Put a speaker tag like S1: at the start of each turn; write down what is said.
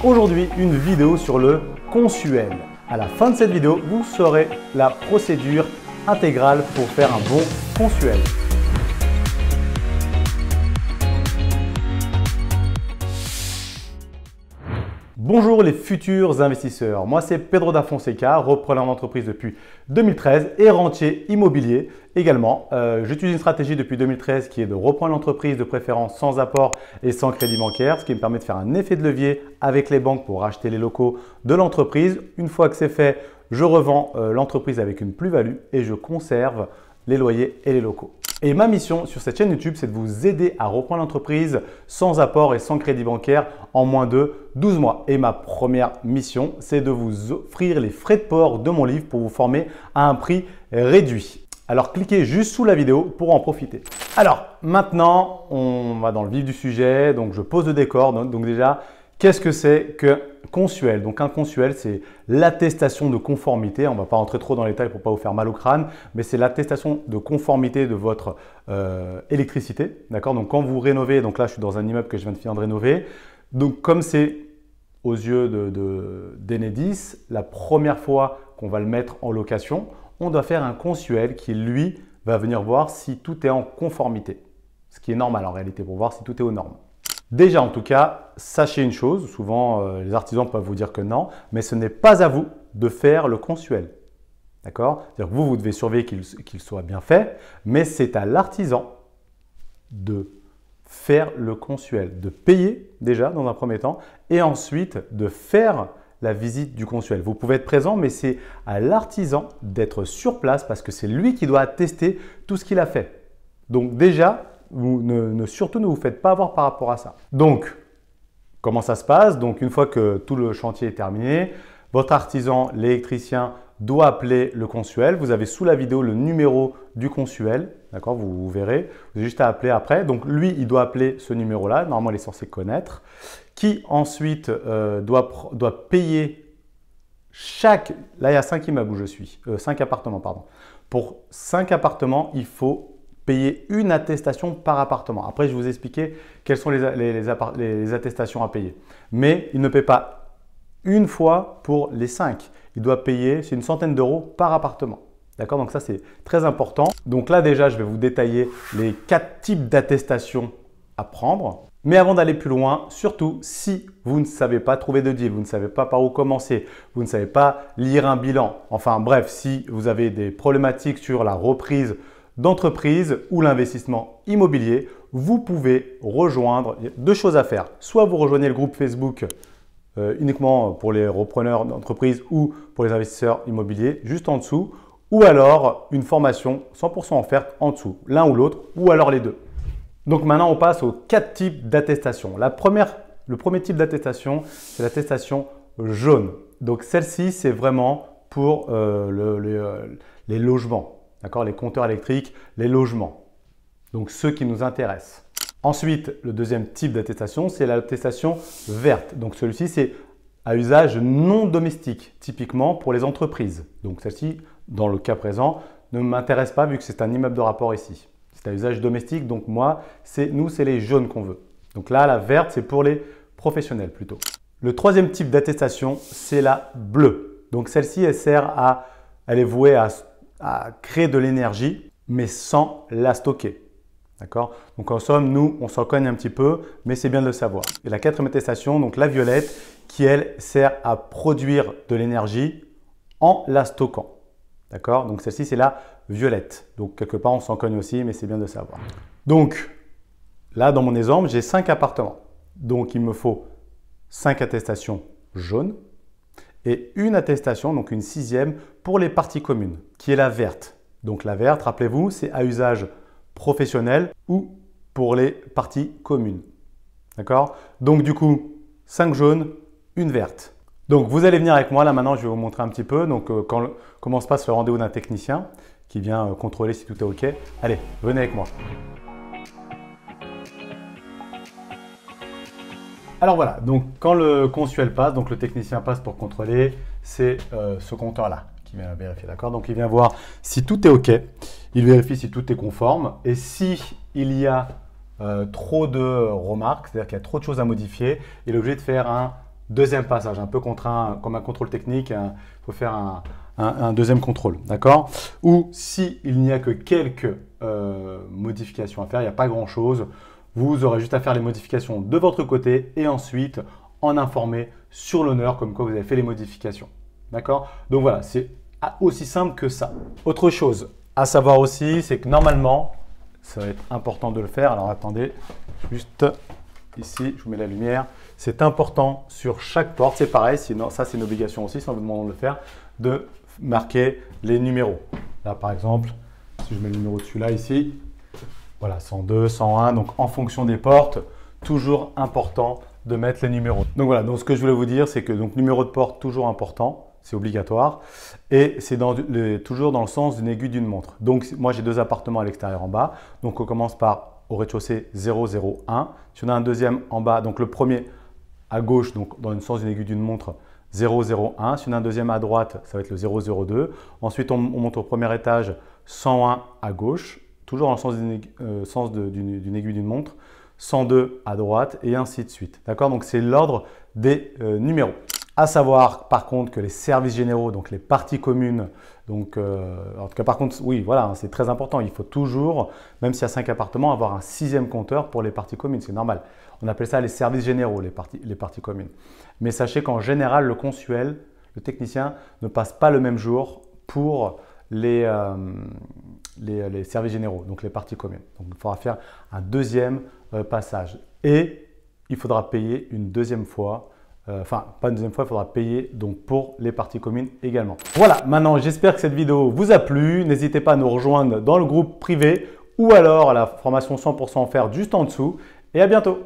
S1: Aujourd'hui, une vidéo sur le consuel. À la fin de cette vidéo, vous saurez la procédure intégrale pour faire un bon consuel. Bonjour les futurs investisseurs, moi c'est Pedro da Fonseca, repreneur d'entreprise depuis 2013 et rentier immobilier également. J'utilise une stratégie depuis 2013 qui est de reprendre l'entreprise de préférence sans apport et sans crédit bancaire, ce qui me permet de faire un effet de levier avec les banques pour racheter les locaux de l'entreprise. Une fois que c'est fait, je revends l'entreprise avec une plus-value et je conserve les loyers et les locaux. Et ma mission sur cette chaîne YouTube, c'est de vous aider à reprendre l'entreprise sans apport et sans crédit bancaire en moins de 12 mois. Et ma première mission, c'est de vous offrir les frais de port de mon livre pour vous former à un prix réduit. Alors, cliquez juste sous la vidéo pour en profiter. Alors, maintenant, on va dans le vif du sujet. Donc, je pose le décor. Donc déjà, qu'est-ce que c'est que consuel? Donc un consuel, c'est l'attestation de conformité. On ne va pas rentrer trop dans les détails pour ne pas vous faire mal au crâne, mais c'est l'attestation de conformité de votre électricité. D'accord? Donc quand vous rénovez, donc là je suis dans un immeuble que je viens de finir de rénover. Donc comme c'est aux yeux d'Enedis, la première fois qu'on va le mettre en location, on doit faire un consuel qui lui va venir voir si tout est en conformité. Ce qui est normal en réalité pour voir si tout est aux normes. Déjà, en tout cas, sachez une chose, souvent les artisans peuvent vous dire que non, mais ce n'est pas à vous de faire le consuel. D'accord? C'est-à-dire que vous devez surveiller qu'il soit bien fait, mais c'est à l'artisan de faire le consuel, de payer déjà dans un premier temps et ensuite de faire la visite du consuel. Vous pouvez être présent, mais c'est à l'artisan d'être sur place parce que c'est lui qui doit attester tout ce qu'il a fait. Donc déjà, surtout ne vous faites pas avoir par rapport à ça. Donc, comment ça se passe? Donc, une fois que tout le chantier est terminé, votre artisan, l'électricien, doit appeler le consuel. Vous avez sous la vidéo le numéro du consuel. D'accord? Vous verrez. Vous avez juste à appeler après. Donc, lui, il doit appeler ce numéro-là. Normalement, il est censé connaître. Qui ensuite doit payer chaque… Là, il y a 5 immeubles où je suis. 5 appartements, pardon. Pour 5 appartements, il faut payer une attestation par appartement. Après, je vais vous expliquer quelles sont les attestations à payer. Mais il ne paie pas une fois pour les 5. Il doit payer, c'est une centaine d'euros par appartement. D'accord? Donc ça, c'est très important. Donc là, déjà, je vais vous détailler les 4 types d'attestations à prendre. Mais avant d'aller plus loin, surtout si vous ne savez pas trouver de deal, vous ne savez pas par où commencer, vous ne savez pas lire un bilan, enfin bref, si vous avez des problématiques sur la reprise d'entreprise ou l'investissement immobilier, vous pouvez rejoindre, il y a 2 choses à faire. Soit vous rejoignez le groupe Facebook uniquement pour les repreneurs d'entreprise ou pour les investisseurs immobiliers, juste en dessous, ou alors une formation 100% offerte en dessous, l'un ou l'autre, ou alors les deux. Donc maintenant, on passe aux 4 types d'attestations. Le premier type d'attestation, c'est l'attestation jaune. Donc celle-ci, c'est vraiment pour les logements. D'accord, les compteurs électriques, les logements. Donc, ceux qui nous intéressent. Ensuite, le deuxième type d'attestation, c'est l'attestation verte. Donc, celui-ci, c'est à usage non domestique, typiquement pour les entreprises. Donc, celle-ci, dans le cas présent, ne m'intéresse pas vu que c'est un immeuble de rapport ici. C'est à usage domestique. Donc, nous, c'est les jaunes qu'on veut. Donc là, la verte, c'est pour les professionnels plutôt. Le troisième type d'attestation, c'est la bleue. Donc, celle-ci, elle est vouée à créer de l'énergie, mais sans la stocker. D'accord? Donc en somme, nous, on s'en cogne un petit peu, mais c'est bien de le savoir. Et la quatrième attestation, donc la violette, qui elle sert à produire de l'énergie en la stockant. D'accord? Donc celle-ci, c'est la violette. Donc quelque part, on s'en cogne aussi, mais c'est bien de le savoir. Donc là, dans mon exemple, j'ai 5 appartements. Donc il me faut 5 attestations jaunes et une attestation, donc une 6e, pour les parties communes, qui est la verte. Donc la verte, rappelez-vous, c'est à usage professionnel ou pour les parties communes. D'accord? Donc du coup, 5 jaunes, une verte. Donc vous allez venir avec moi, là maintenant je vais vous montrer un petit peu comment se passe le rendez-vous d'un technicien qui vient contrôler si tout est OK. Allez, venez avec moi. Alors voilà, donc quand le consuel passe, donc le technicien passe pour contrôler, c'est ce compteur-là qui vient vérifier, d'accord? Donc il vient voir si tout est OK, il vérifie si tout est conforme et si il y a trop de remarques, c'est-à-dire qu'il y a trop de choses à modifier, il est obligé de faire un deuxième passage, un peu contraint comme un contrôle technique, il faut faire un deuxième contrôle, d'accord? Ou s'il n'y a que quelques modifications à faire, il n'y a pas grand-chose, vous aurez juste à faire les modifications de votre côté et ensuite en informer sur l'honneur comme quoi vous avez fait les modifications, d'accord? Donc voilà, c'est aussi simple que ça. Autre chose à savoir aussi, c'est que normalement, ça va être important de le faire. Alors attendez, juste ici, je vous mets la lumière. C'est important sur chaque porte, c'est pareil, sinon ça c'est une obligation aussi, si on vous demande de le faire, de marquer les numéros. Là par exemple, si je mets le numéro de celui-là ici, voilà, 102, 101, donc en fonction des portes, toujours important de mettre les numéros. Donc voilà, donc ce que je voulais vous dire, c'est que donc numéro de porte, toujours important, c'est obligatoire, et c'est toujours dans le sens d'une aiguille d'une montre. Donc moi j'ai deux appartements à l'extérieur en bas, donc on commence par au rez-de-chaussée 001. Si on a un deuxième en bas, donc le premier à gauche, donc dans le sens d'une aiguille d'une montre, 001. Si on a un deuxième à droite, ça va être le 002. Ensuite, on monte au premier étage, 101 à gauche, toujours dans le sens d'une aiguille d'une montre, 102 à droite et ainsi de suite. D'accord? Donc, c'est l'ordre des numéros. À savoir par contre que les services généraux, donc les parties communes, donc en tout cas par contre, oui, voilà, c'est très important. Il faut toujours, même s'il y a 5 appartements, avoir un 6e compteur pour les parties communes, c'est normal. On appelle ça les services généraux, les parties communes. Mais sachez qu'en général, le consuel, le technicien, ne passe pas le même jour pour les services généraux, donc les parties communes. Donc il faudra faire un deuxième passage et il faudra payer une deuxième fois. Enfin, pas une deuxième fois, il faudra payer donc pour les parties communes également. Voilà, maintenant j'espère que cette vidéo vous a plu. N'hésitez pas à nous rejoindre dans le groupe privé ou alors à la formation 100% offerte juste en dessous. Et à bientôt!